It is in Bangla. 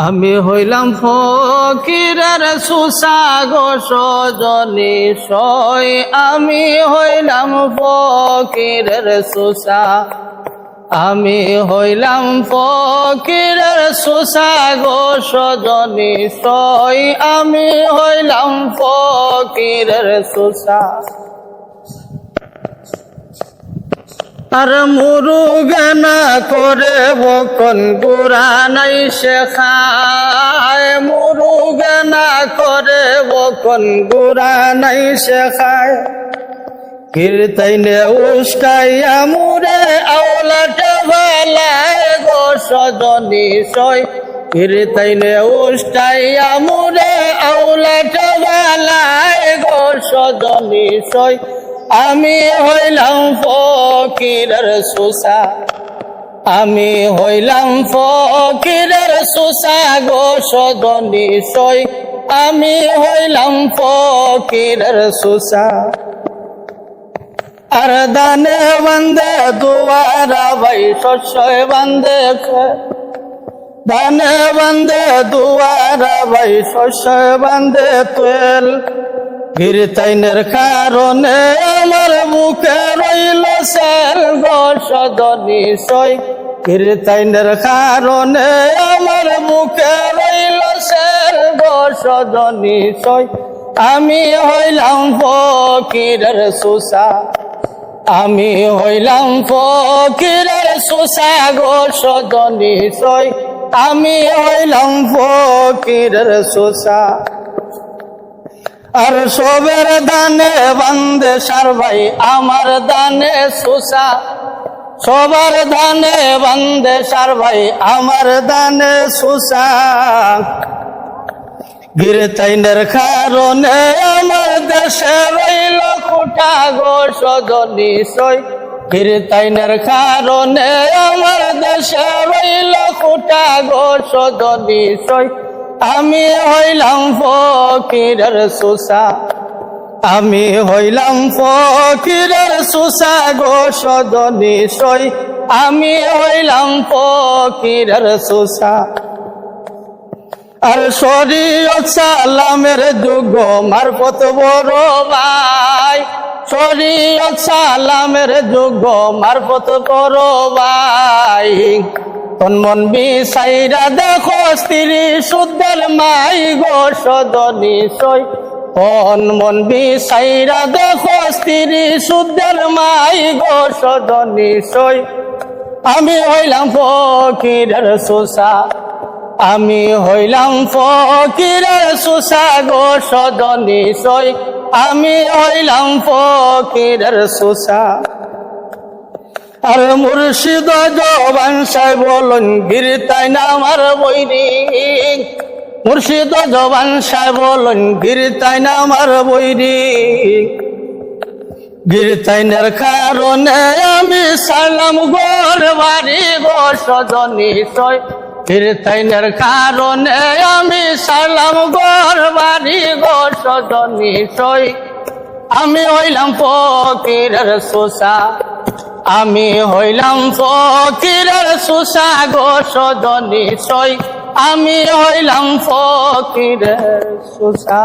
আমি হইলাম ফকিরের সুসা গো সজনী সই, আমি হইলাম ফকিরের সুসা, আমি হইলাম ফকিরের সুসা গো সজনী সই, আমি হইলাম ফকিরের সুসা। আর মুরুগানা করে বকন গুরানাই শেখায়, মুরুগানা করে বকন গুরানাই শেখায়। কীর্তনে উস্কাইয়া মুরে আওলাটে ভালায় গো সজনী সই, কীর্তনে উস্কাইয়া মুরে আওলাটে ভালায় গো সজনী সই, আমি হইলাম ফকিরের সুসা, আমি হইলাম ফকিরের সুসা গো সজনী সই, আমি হইলাম ফকিরের সুসা। আর দানে বান্ধে দুয়ারা ভাই শস্য বান্ধে, দানে বান্ধে দুয়ারা ভাই শস্য বান্ধে তেল। কীর্তনের কারণে আমার মুখে রইল সেল গো সজনী সই, কীর্তনের কারণে আমার মুখে রইল সেল গো সজনী সই, আমি হইলাম ফকিরের সুসা, আমি হইলাম ফকিরের সুসা গো সজনী সই, আমি হইলাম ফকিরের সুসা। আর সবের দানে বান্ধে সার ভাই আমার দানে সুসা, সবার দানে বান্ধে সার ভাই আমার দানে সুসা। কীর্তনের কারণে আমার দেশে রইল খুঁটা গো সজনী সই, কীর্তনের কারণে আমার দেশে রইল খুঁটা গো সজনী সই, আমি হইলাম ফকিরের সুসা, আমি হইলাম ফকিরের সুসা গো সজনী সই, আমি হইলাম ফকিরের সুসা। আর শরীয়ত সালামের যুগ মারফত বড় ভাই, শরীয়ত সালামের যুগ মারফত বড় ভাই। তন মন বিচাইরা দেখো স্ত্রী শুদ্ধের মাই গো সজনী সই, তন মন বিচাইরা দেখো স্ত্রী শুদ্ধের মাই গো সজনী সই, আমি হইলাম ফকিরের সুসা, আমি হইলাম ফকিরের সুসা গো সজনী সই, আমি হইলাম ফকিরের সুসা। আর মুর্শিদ জবান সাহেব বলুন গিরতাই নামার বৈরি, মুর্শিদ জবান সাহেব বলুন গিরতাই নামার বৈরি। গিরতাইনের কারণে আমি সালাম গোর বাড়ি গো সজনী সই, কীর্তনের কারণে আমি সালাম গোর বাড়ি গো সজনী সই, আমি হইলাম ফকিরের সুসা, আমি হইলাম ফকিরের সুসা গো সজনী সই, আমি হইলাম ফকিরের সুসা।